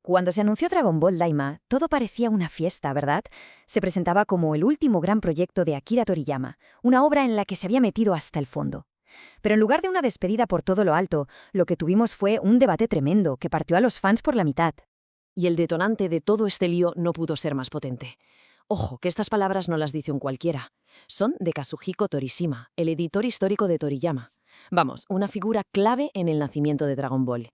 Cuando se anunció Dragon Ball Daima, todo parecía una fiesta, ¿verdad? Se presentaba como el último gran proyecto de Akira Toriyama, una obra en la que se había metido hasta el fondo. Pero en lugar de una despedida por todo lo alto, lo que tuvimos fue un debate tremendo que partió a los fans por la mitad. Y el detonante de todo este lío no pudo ser más potente. Ojo, que estas palabras no las dice un cualquiera. Son de Kazuhiko Torishima, el editor histórico de Toriyama. Vamos, una figura clave en el nacimiento de Dragon Ball.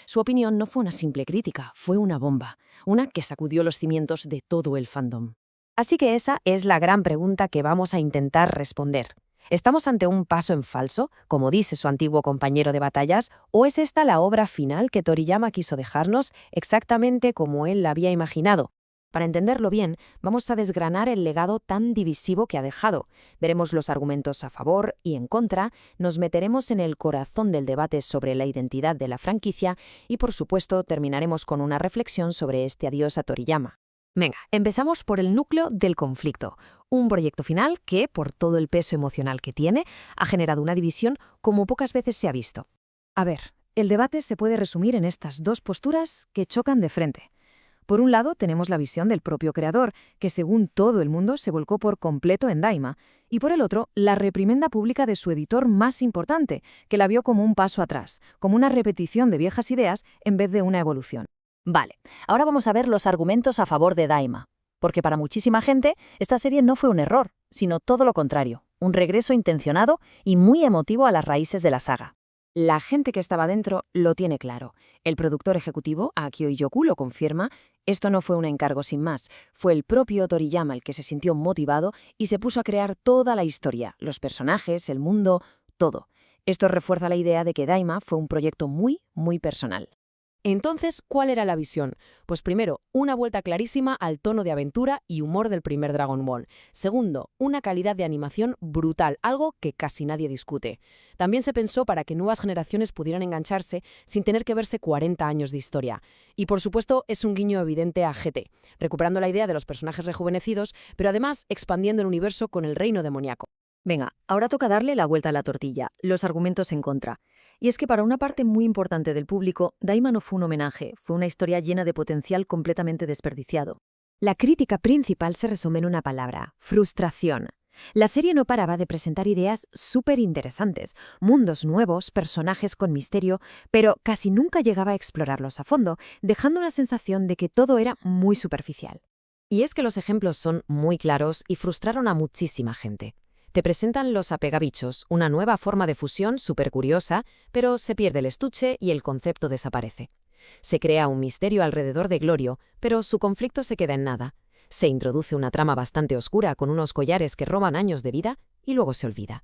Su opinión no fue una simple crítica, fue una bomba, una que sacudió los cimientos de todo el fandom. Así que esa es la gran pregunta que vamos a intentar responder. ¿Estamos ante un paso en falso, como dice su antiguo compañero de batallas, o es esta la obra final que Toriyama quiso dejarnos exactamente como él la había imaginado? Para entenderlo bien, vamos a desgranar el legado tan divisivo que ha dejado. Veremos los argumentos a favor y en contra, nos meteremos en el corazón del debate sobre la identidad de la franquicia y, por supuesto, terminaremos con una reflexión sobre este adiós a Toriyama. Venga, empezamos por el núcleo del conflicto. Un proyecto final que, por todo el peso emocional que tiene, ha generado una división como pocas veces se ha visto. A ver, el debate se puede resumir en estas dos posturas que chocan de frente. Por un lado, tenemos la visión del propio creador, que según todo el mundo se volcó por completo en Daima, y por el otro, la reprimenda pública de su editor más importante, que la vio como un paso atrás, como una repetición de viejas ideas en vez de una evolución. Vale, ahora vamos a ver los argumentos a favor de Daima, porque para muchísima gente esta serie no fue un error, sino todo lo contrario, un regreso intencionado y muy emotivo a las raíces de la saga. La gente que estaba dentro lo tiene claro. El productor ejecutivo, Akio Iyoku, lo confirma. Esto no fue un encargo sin más. Fue el propio Toriyama el que se sintió motivado y se puso a crear toda la historia, los personajes, el mundo, todo. Esto refuerza la idea de que Daima fue un proyecto muy, muy personal. Entonces, ¿cuál era la visión? Pues primero, una vuelta clarísima al tono de aventura y humor del primer Dragon Ball. Segundo, una calidad de animación brutal, algo que casi nadie discute. También se pensó para que nuevas generaciones pudieran engancharse sin tener que verse 40 años de historia. Y por supuesto, es un guiño evidente a GT, recuperando la idea de los personajes rejuvenecidos, pero además expandiendo el universo con el reino demoníaco. Venga, ahora toca darle la vuelta a la tortilla, los argumentos en contra. Y es que para una parte muy importante del público, Daima no fue un homenaje, fue una historia llena de potencial completamente desperdiciado. La crítica principal se resume en una palabra: frustración. La serie no paraba de presentar ideas súper interesantes, mundos nuevos, personajes con misterio, pero casi nunca llegaba a explorarlos a fondo, dejando una sensación de que todo era muy superficial. Y es que los ejemplos son muy claros y frustraron a muchísima gente. Te presentan los apegabichos, una nueva forma de fusión súper curiosa, pero se pierde el estuche y el concepto desaparece. Se crea un misterio alrededor de Glorio, pero su conflicto se queda en nada. Se introduce una trama bastante oscura con unos collares que roban años de vida y luego se olvida.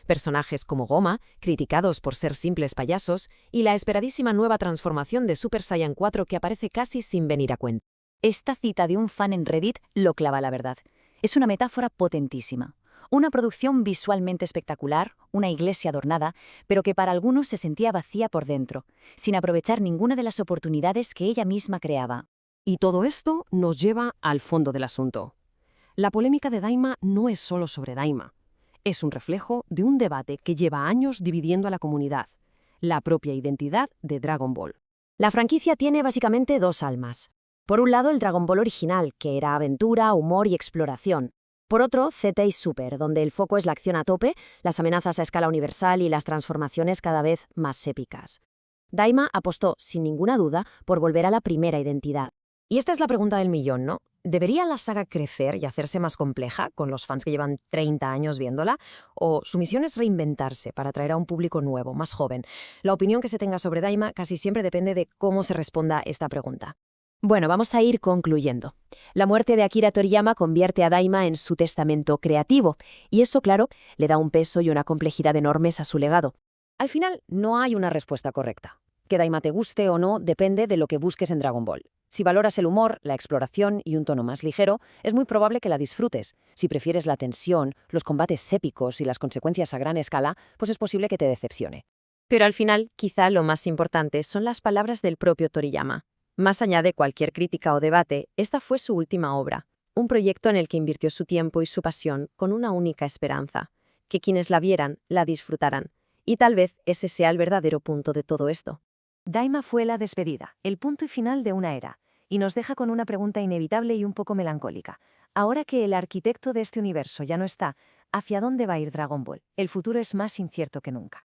Personajes como Goma, criticados por ser simples payasos, y la esperadísima nueva transformación de Super Saiyan 4 que aparece casi sin venir a cuento. Esta cita de un fan en Reddit lo clava la verdad. Es una metáfora potentísima. Una producción visualmente espectacular, una iglesia adornada, pero que para algunos se sentía vacía por dentro, sin aprovechar ninguna de las oportunidades que ella misma creaba. Y todo esto nos lleva al fondo del asunto. La polémica de Daima no es solo sobre Daima. Es un reflejo de un debate que lleva años dividiendo a la comunidad, la propia identidad de Dragon Ball. La franquicia tiene básicamente dos almas. Por un lado, el Dragon Ball original, que era aventura, humor y exploración. Por otro, Z y Super, donde el foco es la acción a tope, las amenazas a escala universal y las transformaciones cada vez más épicas. Daima apostó, sin ninguna duda, por volver a la primera identidad. Y esta es la pregunta del millón, ¿no? ¿Debería la saga crecer y hacerse más compleja, con los fans que llevan 30 años viéndola? ¿O su misión es reinventarse para atraer a un público nuevo, más joven? La opinión que se tenga sobre Daima casi siempre depende de cómo se responda esta pregunta. Bueno, vamos a ir concluyendo. La muerte de Akira Toriyama convierte a Daima en su testamento creativo, y eso, claro, le da un peso y una complejidad enormes a su legado. Al final, no hay una respuesta correcta. Que Daima te guste o no depende de lo que busques en Dragon Ball. Si valoras el humor, la exploración y un tono más ligero, es muy probable que la disfrutes. Si prefieres la tensión, los combates épicos y las consecuencias a gran escala, pues es posible que te decepcione. Pero al final, quizá lo más importante son las palabras del propio Toriyama. Más allá de cualquier crítica o debate, esta fue su última obra, un proyecto en el que invirtió su tiempo y su pasión con una única esperanza: que quienes la vieran, la disfrutaran. Y tal vez ese sea el verdadero punto de todo esto. Daima fue la despedida, el punto y final de una era. Y nos deja con una pregunta inevitable y un poco melancólica. Ahora que el arquitecto de este universo ya no está, ¿hacia dónde va a ir Dragon Ball? El futuro es más incierto que nunca.